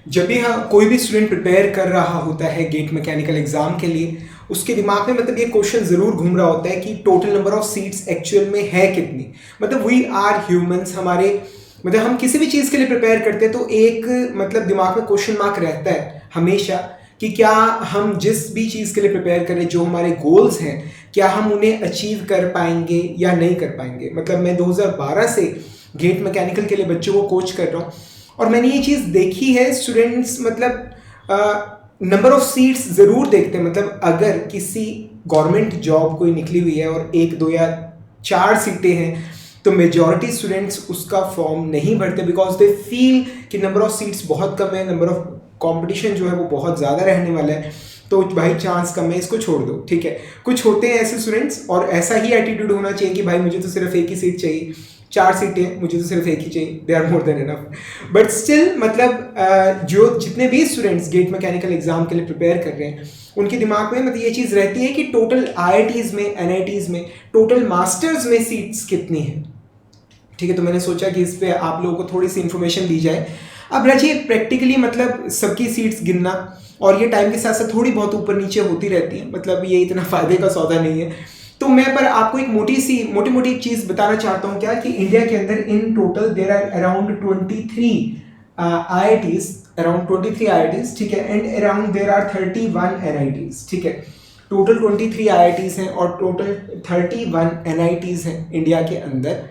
जब भी कोई भी स्टूडेंट प्रिपेयर कर रहा होता है गेट मैकेनिकल एग्जाम के लिए, उसके दिमाग में मतलब ये क्वेश्चन जरूर घूम रहा होता है कि total number of seats actual में है कितनी। मतलब वी आर ह्यूमंस, हमारे मतलब हम किसी भी चीज़ के लिए प्रिपेयर करते हैं तो एक मतलब दिमाग में क्वेश्चन मार्क रहता है हमेशा कि क्या हम जिस भी चीज़ के लिए प्रिपेयर करें, जो हमारे गोल्स हैं, क्या हम उन्हें अचीव कर पाएंगे या नहीं कर पाएंगे। मतलब मैं 2012 से गेट मैकेनिकल के लिए बच्चों को कोच कर रहा हूँ और मैंने ये चीज़ देखी है। स्टूडेंट्स मतलब नंबर ऑफ सीट्स ज़रूर देखते हैं। मतलब अगर किसी गवर्नमेंट जॉब कोई निकली हुई है और 1 2 या 4 सीटें हैं तो मेजॉरिटी स्टूडेंट्स उसका फॉर्म नहीं भरते बिकॉज दे फील कि नंबर ऑफ सीट्स बहुत कम है, नंबर ऑफ कंपटीशन जो है वो बहुत ज़्यादा रहने वाला है, तो भाई चांस कम है, इसको छोड़ दो। ठीक है, कुछ होते हैं ऐसे स्टूडेंट्स और ऐसा ही एटीट्यूड होना चाहिए कि भाई मुझे तो सिर्फ एक ही सीट चाहिए, 4 सीटें मुझे तो सिर्फ एक ही चाहिए, they are more than enough. But still मतलब जो जितने भी स्टूडेंट्स गेट मैकेनिकल एग्जाम के लिए प्रिपेयर कर रहे हैं उनके दिमाग में मतलब ये चीज़ रहती है कि टोटल IITs में, NITs में, टोटल मास्टर्स में सीट्स कितनी हैं। ठीक है, तो मैंने सोचा कि इस पे आप लोगों को थोड़ी सी इन्फॉर्मेशन दी जाए। अब रजिए प्रैक्टिकली मतलब सबकी सीट्स गिनना और ये टाइम के साथ साथ थोड़ी बहुत ऊपर नीचे होती रहती है, मतलब ये इतना फायदे का सौदा नहीं है। तो मैं पर आपको एक मोटी मोटी चीज़ बताना चाहता हूँ क्या कि इंडिया के अंदर in total there are around 23 IITs, around 23 IITs, ठीक है, and around there are 31 NITs। ठीक है, टोटल 23 IITs हैं और टोटल 31 NITs हैं इंडिया के अंदर।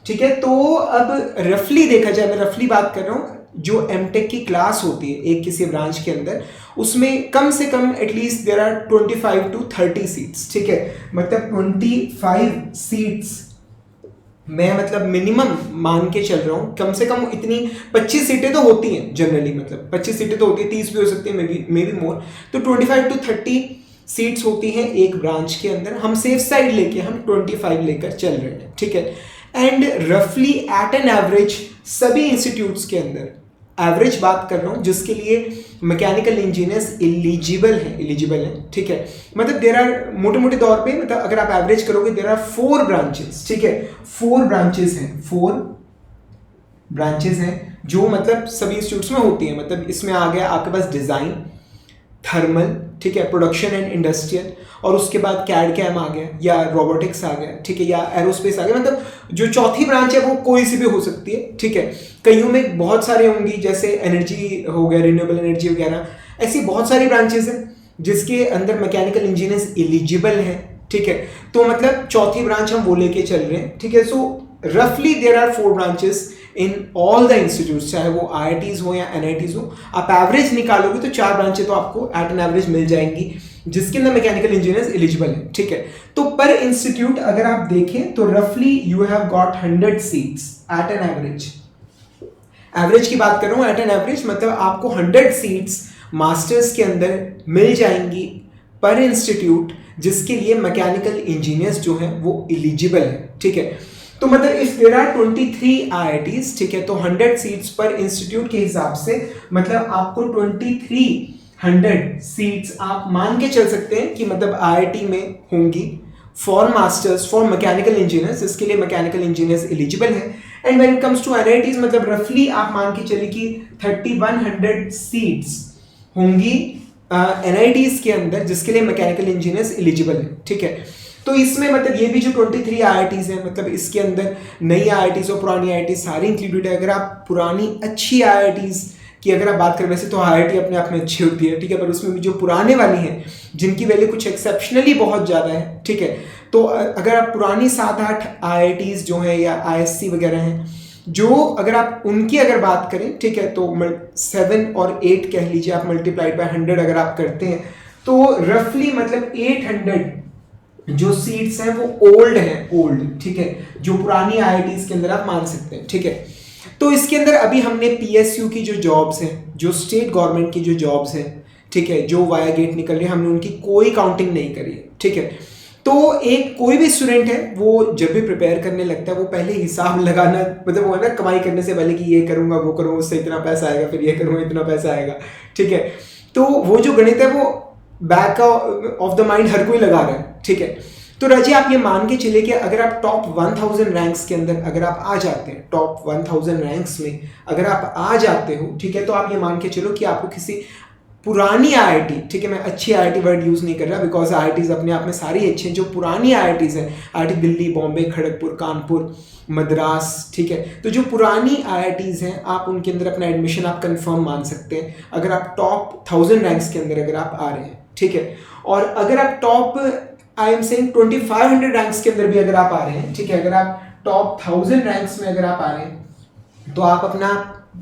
ठीक है, तो अब रफली देखा जाए, मैं रफली बात कर रहा हूँ, जो एमटेक की क्लास होती है एक किसी ब्रांच के अंदर, उसमें कम से कम at least there are 25 to 30 seats. ठीक है, मतलब 25 सीट्स मैं मतलब मिनिमम मान के चल रहा हूँ। कम से कम इतनी 25 सीटें तो होती हैं जनरली, मतलब 25 सीटें तो होती है, 30 भी हो सकती है, मे बी मोर। तो 25 to 30 सीट्स होती हैं एक ब्रांच के अंदर। हम सेफ साइड लेके हम 25 लेकर चल रहे हैं। ठीक है, एंड रफली एट एन एवरेज सभी इंस्टीट्यूट्स के अंदर, एवरेज बात कर रहा हूँ, जिसके लिए मैकेनिकल इंजीनियर्स एलिजिबल है। ठीक है, मतलब देर आर मोटे मोटे तौर पे, मतलब अगर आप एवरेज करोगे देर आर 4 ब्रांचेस। ठीक है, 4 ब्रांचेस हैं जो मतलब सभी इंस्टीट्यूट्स में होती हैं। मतलब इसमें आ गया आपके पास डिज़ाइन, थर्मल, ठीक है, प्रोडक्शन एंड इंडस्ट्रियल, और उसके बाद कैड कैम आ गया या रोबोटिक्स आ गया, ठीक है, या एरोस्पेस आ गया। मतलब जो चौथी ब्रांच है वो कोई सी भी हो सकती है। ठीक है, कईयों में बहुत सारे होंगी, जैसे एनर्जी हो गया, रिन्यूएबल एनर्जी वगैरह, ऐसी बहुत सारी ब्रांचेस हैं जिसके अंदर मैकेनिकल इंजीनियर्स एलिजिबल हैं। ठीक है, तो मतलब चौथी ब्रांच हम वो लेके चल रहे हैं। ठीक है, सो रफली there are 4 branches in all the institutes, चाहे वो IITs हो या NITs हो। आप एवरेज निकालोगे तो 4 ब्रांचें तो आपको एट एन एवरेज मिल जाएंगी जिसके अंदर मैकेनिकल इंजीनियर्स एलिजिबल है। ठीक है, तो पर इंस्टीट्यूट अगर आप देखें तो रफली you have got 100 seats at an average. Average की बात कर रहा हूं, एट एन एवरेज मतलब आपको 100 सीट्स मास्टर्स के अंदर मिल जाएंगी पर इंस्टीट्यूट, जिसके लिए मैकेनिकल इंजीनियर्स जो है वो एलिजिबल है। ठीक है, तो मतलब इफ देयर आर 23 IITs, ठीक है, तो 100 सीट्स पर इंस्टीट्यूट के हिसाब से मतलब आपको 2300 सीट्स आप मान के चल सकते हैं कि मतलब IIT में होंगी for masters for mechanical engineers, इसके लिए मैकेनिकल इंजीनियर्स एलिजिबल है। And when it comes to NITs मतलब रफली आप मान के चलिए कि 3100 सीट्स होंगी NITs के अंदर, जिसके लिए मैकेनिकल इंजीनियर्स एलिजिबल है। ठीक है, तो इसमें मतलब ये भी जो 23 IITs हैं, मतलब इसके अंदर नई IITs और पुरानी IITs सारी इंक्लूडेड है। अगर आप पुरानी अच्छी IITs की अगर आप बात करें, वैसे तो IIT अपने आप में अच्छी होती है, ठीक है, पर उसमें भी जो पुराने वाली हैं जिनकी वैल्यू कुछ एक्सेप्शनली बहुत ज़्यादा है, ठीक है, तो अगर आप पुरानी 7-8 IITs जो हैं या ISC वगैरह हैं, जो अगर आप उनकी अगर बात करें, ठीक है, तो 7 और 8 कह लीजिए आप, मल्टीप्लाइड बाय 100 अगर आप करते हैं तो रफली मतलब 800 जो सीट्स हैं वो ओल्ड हैं, ओल्ड। ठीक है, जो पुरानी IITs के अंदर आप मान सकते हैं। ठीक है, तो इसके अंदर अभी हमने PSU की जो जॉब्स हैं, जो स्टेट गवर्नमेंट की जो जॉब्स हैं, ठीक है, जो वाया गेट निकल रही है, हमने उनकी कोई काउंटिंग नहीं करी है। ठीक है, तो एक कोई भी स्टूडेंट है वो जब भी प्रिपेयर करने लगता है वो पहले हिसाब लगाना, मतलब वो है ना, कमाई करने से पहले कि ये करूंगा वो करूंगा उससे इतना पैसा आएगा, फिर ये करूंगा इतना पैसा आएगा। ठीक है, तो वो जो गणित है वो बैक ऑफ द माइंड हर कोई लगा रहा है। ठीक है, तो राजी आप ये मान के चलिए कि अगर आप टॉप 1000 रैंक्स के अंदर अगर आप आ जाते हैं, टॉप 1000 रैंक्स में अगर आप आ जाते हो, ठीक है, तो आप ये मान के चलो कि आपको किसी पुरानी आईआईटी, ठीक है, मैं अच्छी आईआईटी वर्ड यूज़ नहीं कर रहा बिकॉज आईआईटीज़ अपने आप में सारी अच्छी हैं, जो पुरानी आईआईटीज़ हैं, आईआईटी दिल्ली, बॉम्बे, खड़गपुर, कानपुर, मद्रास, ठीक है, तो जो पुरानी आईआईटीज़ हैं आप उनके अंदर अपना एडमिशन आप कंफर्म मान सकते हैं अगर आप टॉप 1000 रैंक्स के अंदर अगर आप आ रहे हैं, ठीक है। और अगर आप top I am saying 2500 ranks के अंदर भी अगर आप आ रहे हैं, ठीक है, अगर आप टॉप 1000 रैंक्स में अगर आप आ रहे हैं तो आप अपना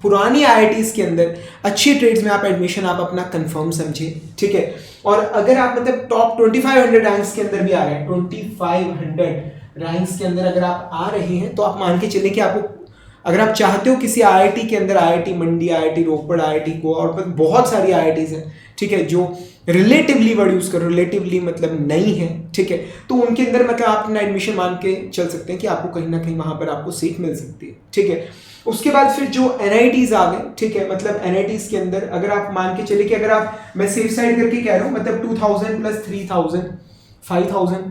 पुरानी आईआईटीज़ के अंदर अच्छी ट्रेड्स में आप एडमिशन आप अपना कंफर्म समझिए, ठीक है। और अगर आप मतलब टॉप 2500 रैंक्स के अंदर भी आ रहे हैं, 2500 रैंक्स के अंदर अगर आप आ रहे हैं तो आप मान के चलिए कि आपको अगर आप चाहते हो किसी आईआईटी के अंदर, आईआईटी मंडी, आईआईटी रोपड़, आईआईटी गोवा और बहुत सारी आईआईटीज़ हैं, ठीक है, जो रिलेटिवली वर्ड यूज़ करो, रिलेटिवली मतलब नहीं है, ठीक है, तो उनके अंदर मतलब आप अपना एडमिशन मान के चल सकते हैं कि आपको कहीं ना कहीं वहाँ पर आपको सीट मिल सकती है, ठीक है। उसके बाद फिर जो एनआईटीज़ आ गए, ठीक है, मतलब एनआईटीज़ के अंदर अगर आप मान के चलिए कि अगर आप, मैं सेफ साइड करके कह रहा हूँ, मतलब 2000 प्लस 3000 5000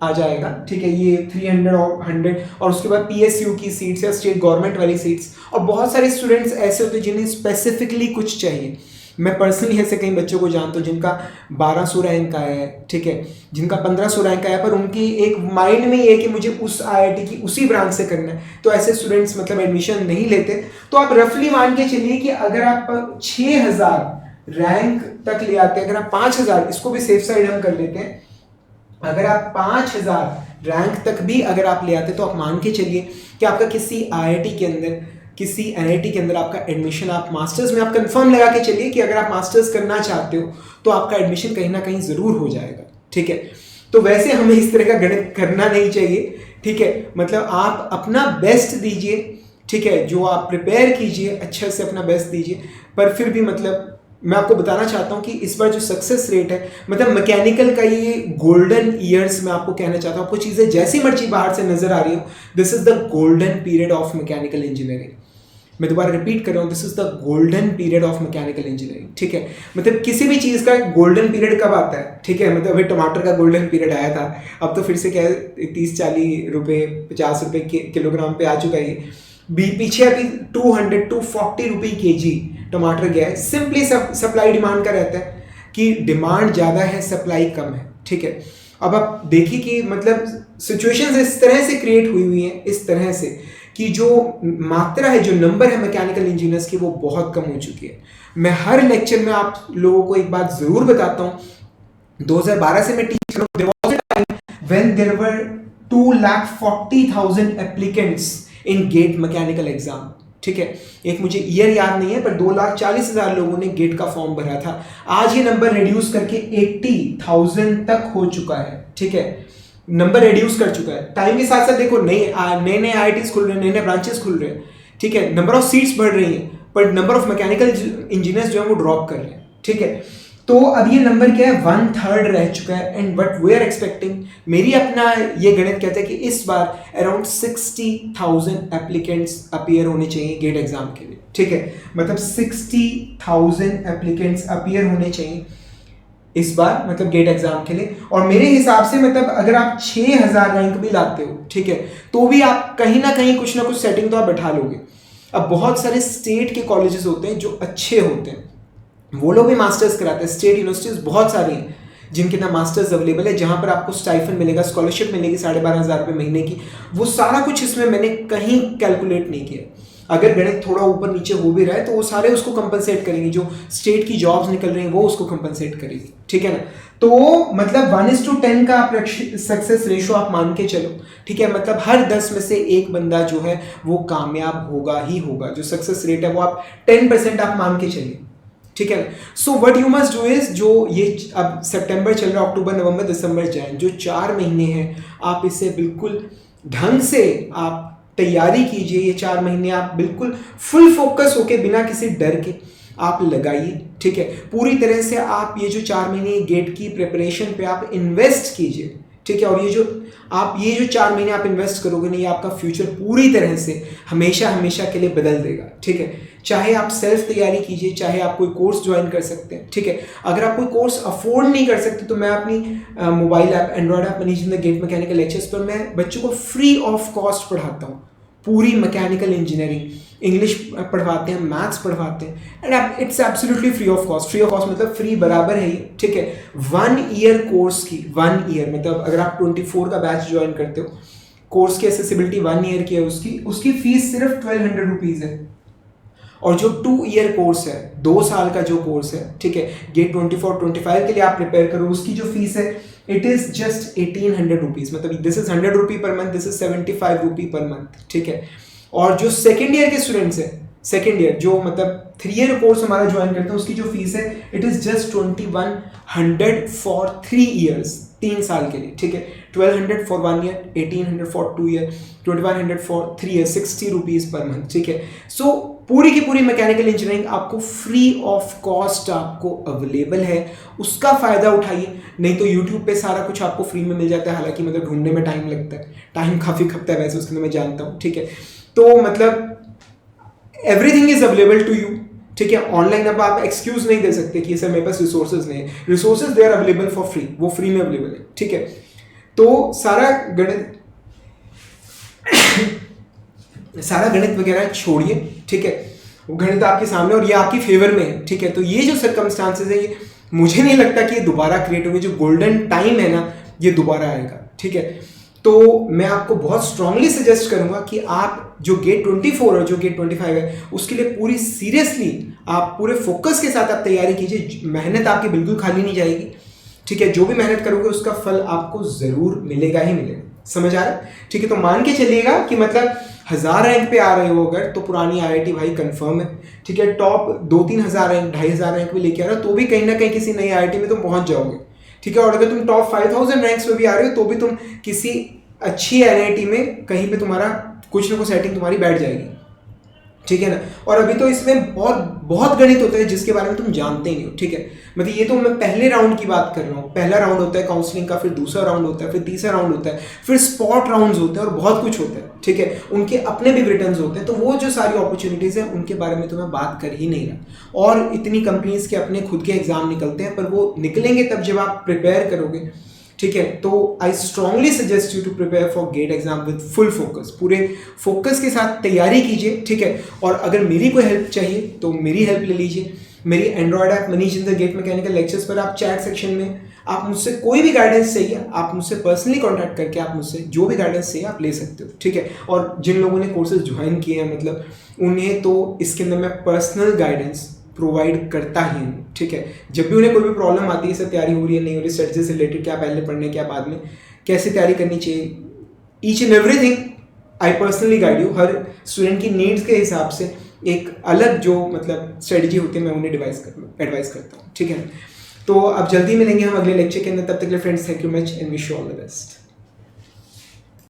आ जाएगा, ठीक है, ये 300 और 100 और उसके बाद पीएसयू की सीट्स या स्टेट गवर्नमेंट वाली सीट्स। और बहुत सारे स्टूडेंट्स ऐसे होते हैं जिन्हें स्पेसिफिकली कुछ चाहिए। मैं पर्सनली ऐसे कई बच्चों को जानता हूँ जिनका 1200 रैंक आया है, ठीक है, जिनका 1500 रैंक आया, पर उनकी एक माइंड में ये है कि मुझे उस आईआईटी की उसी ब्रांच से करना है, तो ऐसे स्टूडेंट्स मतलब एडमिशन नहीं लेते। तो आप रफली मान के चलिए कि अगर आप 6000 रैंक तक ले आते हैं, अगर आप 5000, इसको भी सेफ साइड हम कर लेते हैं, अगर आप 5000 रैंक तक भी अगर आप ले आते तो आप मान के चलिए कि आपका किसी आईआईटी के अंदर, किसी एनआईटी के अंदर आपका एडमिशन, आप मास्टर्स में आप कंफर्म लगा के चलिए कि अगर आप मास्टर्स करना चाहते हो तो आपका एडमिशन कहीं ना कहीं ज़रूर हो जाएगा, ठीक है। तो वैसे हमें इस तरह का गणित करना नहीं चाहिए, ठीक है, मतलब आप अपना बेस्ट दीजिए, ठीक है, जो आप प्रिपेयर कीजिए अच्छे से अपना बेस्ट दीजिए। पर फिर भी मतलब मैं आपको बताना चाहता हूँ कि इस बार जो सक्सेस रेट है, मतलब मैकेनिकल का ये गोल्डन ईयर्स, मैं आपको कहना चाहता हूँ, आपको चीज़ें जैसी मर्जी बाहर से नजर आ रही हो, this is the golden period of mechanical engineering. मैं दोबारा रिपीट कर रहा हूँ, this is the golden period of mechanical engineering, ठीक है। मतलब किसी भी चीज़ का गोल्डन पीरियड कब आता है, ठीक है, मतलब अभी टमाटर का गोल्डन पीरियड आया था, अब तो फिर से क्या है 30-40 रुपये 50 रुपये किलोग्राम पे आ चुका है। पीछे अभी 200 to 40 रुपये केजी टमाटर गया है। सिंपली सप्लाई डिमांड का रहता है कि डिमांड ज़्यादा है, सप्लाई कम है, ठीक है। अब आप देखिए कि मतलब सिचुएशंस इस तरह से क्रिएट हुई हैं, इस तरह से कि जो मात्रा है, जो नंबर है मैकेनिकल इंजीनियर्स की, वो बहुत कम हो चुकी है। मैं हर लेक्चर में आप लोगों को एक बात ज़रूर बताता हूँ, 2012 से मैं टीच कर रहा हूँ, when there were 2,40,000 applicants in GATE mechanical exam, ठीक है, एक मुझे ईयर याद नहीं है पर 2,40,000 लोगों ने गेट का फॉर्म भरा था। आज ये नंबर रिड्यूस करके 80,000 तक हो चुका है, ठीक है, नंबर रिड्यूस कर चुका है। टाइम के साथ साथ देखो नए नए आईआईटीज खुल रहे हैं, नए नए ब्रांचेस खुल रहे हैं, ठीक है, नंबर ऑफ सीट्स बढ़ रही हैं, पर नंबर ऑफ मैकेनिकल इंजीनियर्स जो है वो ड्रॉप कर रहे हैं, ठीक है। तो अब ये नंबर क्या है, 1/3 रह चुका है। And what we are expecting, मेरी अपना ये गणित कहता है कि इस बार अराउंड 60,000 एप्लीकेंट्स अपीयर होने चाहिए गेट एग्जाम के लिए, ठीक है, मतलब 60,000 एप्लीकेंट्स अपीयर होने चाहिए इस बार, मतलब गेट एग्जाम के लिए। और मेरे हिसाब से मतलब अगर आप 6000 रैंक भी लाते हो, ठीक है, तो भी आप कहीं ना कहीं कुछ ना कुछ सेटिंग तो आप बैठा लोगे। अब बहुत सारे स्टेट के कॉलेजेस होते हैं जो अच्छे होते हैं, वो लोग भी मास्टर्स कराते हैं। स्टेट यूनिवर्सिटीज बहुत सारी हैं जिनके ना मास्टर्स अवेलेबल है, जहाँ पर आपको स्टाइफन मिलेगा, स्कॉलरशिप मिलेगी 12,500 रुपये महीने की। वो सारा कुछ इसमें मैंने कहीं कैलकुलेट नहीं किया। अगर गणित थोड़ा ऊपर नीचे हो भी रहा है तो वो सारे उसको कंपनसेट करेंगे, जो स्टेट की जॉब्स निकल रही हैं वो उसको कंपनसेट करेगी, ठीक है ना। तो मतलब 1:10 का आप सक्सेस रेशो आप मान के चलो, ठीक है, मतलब हर 10 में से एक बंदा जो है वो कामयाब होगा ही होगा। जो सक्सेस रेट है वो आप 10% आप मान के चलिए, ठीक है। So what you must do is, जो ये अब सितंबर चल रहा है, अक्टूबर नवंबर दिसंबर जैन, जो 4 महीने हैं, आप इसे बिल्कुल ढंग से आप तैयारी कीजिए। ये 4 महीने आप बिल्कुल फुल फोकस होके बिना किसी डर के आप लगाइए, ठीक है। पूरी तरह से आप ये जो 4 महीने गेट की प्रिपरेशन पे आप इन्वेस्ट कीजिए, ठीक है। और ये जो 4 महीने आप इन्वेस्ट करोगे ना, ये आपका फ्यूचर पूरी तरह से हमेशा हमेशा के लिए बदल देगा, ठीक है। चाहे आप सेल्फ तैयारी कीजिए, चाहे आप कोई कोर्स ज्वाइन कर सकते हैं, ठीक है। अगर आप कोई कोर्स अफोर्ड नहीं कर सकते तो मैं अपनी mobile app, android app managing the GATE mechanical lectures पर मैं बच्चों को फ्री ऑफ कॉस्ट पढ़ाता हूँ। पूरी मैकेनिकल इंजीनियरिंग, इंग्लिश पढ़वाते हैं, मैथ्स पढ़वाते हैं, and it's absolutely free of cost. Free of cost मतलब फ्री बराबर है ये, ठीक है। 1 ईयर कोर्स की, 1 ईयर मतलब अगर आप 24 का बैच ज्वाइन करते हो, कोर्स की एसेसिबिलिटी 1 ईयर की है, उसकी फीस सिर्फ 1200 रुपीज़ है। और जो 2 ईयर कोर्स है, 2 साल का जो कोर्स है, ठीक है, गेट 24-25 के लिए आप प्रिपेयर करो, उसकी जो फीस है इट इज जस्ट 1800 रुपीज़। मतलब this is 100 rupee per month, this is 75 rupee per month, ठीक है। और जो सेकेंड ईयर के स्टूडेंट्स हैं, सेकेंड ईयर जो मतलब 3 ईयर कोर्स हमारा ज्वाइन करते हैं, उसकी जो फीस है it is just 2100 for 3 years, 3 साल के लिए, ठीक है। 1200 for 1 year, 1800 for 2 year, 2100 for 3 year, 60 rupees per month, ठीक है। सो पूरी की पूरी मैकेनिकल इंजीनियरिंग आपको फ्री ऑफ कॉस्ट आपको अवेलेबल है, उसका फ़ायदा उठाइए। नहीं तो यूट्यूब पे सारा कुछ आपको फ्री में मिल जाता है, हालांकि मतलब ढूंढने में टाइम लगता है, टाइम काफ़ी खपता है वैसे, उसके अंदर मैं जानता हूँ, ठीक है। तो मतलब everything is available to you, ठीक है। ऑनलाइन अब आप एक्सक्यूज नहीं दे सकते कि सर मेरे पास रिसोर्सेज नहीं है, resources they are available for free, वो फ्री में अवेलेबल है, ठीक है। तो सारा गणित वगैरह छोड़िए, ठीक है। वो गणित आपके सामने और ये आपकी फेवर में है, ठीक है। तो ये जो सर्कमस्टांसेस है, ये मुझे नहीं लगता कि ये दोबारा क्रिएट होंगे। जो गोल्डन टाइम है ना, ये दोबारा आएगा, ठीक है। तो मैं आपको बहुत स्ट्रांगली सजेस्ट करूंगा कि आप जो गेट 24 और जो गेट 25 है, उसके लिए पूरी सीरियसली आप पूरे फोकस के साथ आप तैयारी कीजिए। मेहनत आपकी बिल्कुल खाली नहीं जाएगी, ठीक है। जो भी मेहनत करोगे उसका फल आपको जरूर मिलेगा ही मिलेगा, समझ आ रहा है, ठीक है। तो मान के चलिएगा कि मतलब 1000 रैंक पे आ रहे हो अगर, तो पुरानी आईआईटी भाई कंफर्म है, ठीक है। टॉप 2-3 हज़ार रैंक, 2500 रैंक भी लेके आ रहे हो तो भी कहीं ना कहीं किसी नई आईआईटी में तुम पहुंच जाओगे, ठीक है। और अगर तुम टॉप 5000 रैंक्स पे भी आ रहे हो तो भी तुम किसी अच्छी एनआईटी में कहीं पे तुम्हारा कुछ ना कुछ सेटिंग तुम्हारी बैठ जाएगी, ठीक है ना। और अभी तो इसमें बहुत बहुत गणित होता है जिसके बारे में तुम जानते ही नहीं हो, ठीक है। मतलब ये तो मैं पहले राउंड की बात कर रहा हूँ। पहला राउंड होता है काउंसलिंग का, फिर दूसरा राउंड होता है, फिर तीसरा राउंड होता है, फिर स्पॉट राउंड्स होते हैं और बहुत कुछ होता है, ठीक है। उनके अपने भी रिटर्न्स होते हैं। तो वो जो सारी अपॉर्चुनिटीज़ हैं उनके बारे में तो मैं बात कर ही नहीं रहा। और इतनी कंपनीज के अपने खुद के एग्जाम निकलते हैं, पर वो निकलेंगे तब जब आप प्रिपेयर करोगे, ठीक है। तो I strongly suggest you to prepare for GATE exam with full focus, पूरे फोकस के साथ तैयारी कीजिए, ठीक है। और अगर मेरी कोई हेल्प चाहिए तो मेरी हेल्प ले लीजिए। मेरी android app managing the GATE mechanical lectures पर आप चैट सेक्शन में आप मुझसे कोई भी गाइडेंस चाहिए, आप मुझसे पर्सनली कॉन्टैक्ट करके आप मुझसे जो भी गाइडेंस चाहिए आप ले सकते हो, ठीक है। और जिन लोगों ने कोर्सेज ज्वाइन किए हैं, मतलब उन्हें तो इसके अंदर मैं पर्सनल गाइडेंस प्रोवाइड करता ही हूँ, ठीक है। जब भी उन्हें कोई भी प्रॉब्लम आती है, सर तैयारी हो रही है नहीं हो रही, स्ट्रेटजी से रिलेटेड, क्या पहले पढ़ने क्या बाद में, कैसे तैयारी करनी चाहिए, each and everything I personally guide you. Her student की नीड्स के हिसाब से एक अलग जो मतलब स्ट्रेटजी होती है मैं उन्हें एडवाइस करता हूँ, ठीक है। तो अब जल्दी मिलेंगे हम अगले लेक्चर के अंदर, तब तक के लिए friends thank you much and wish you all the best.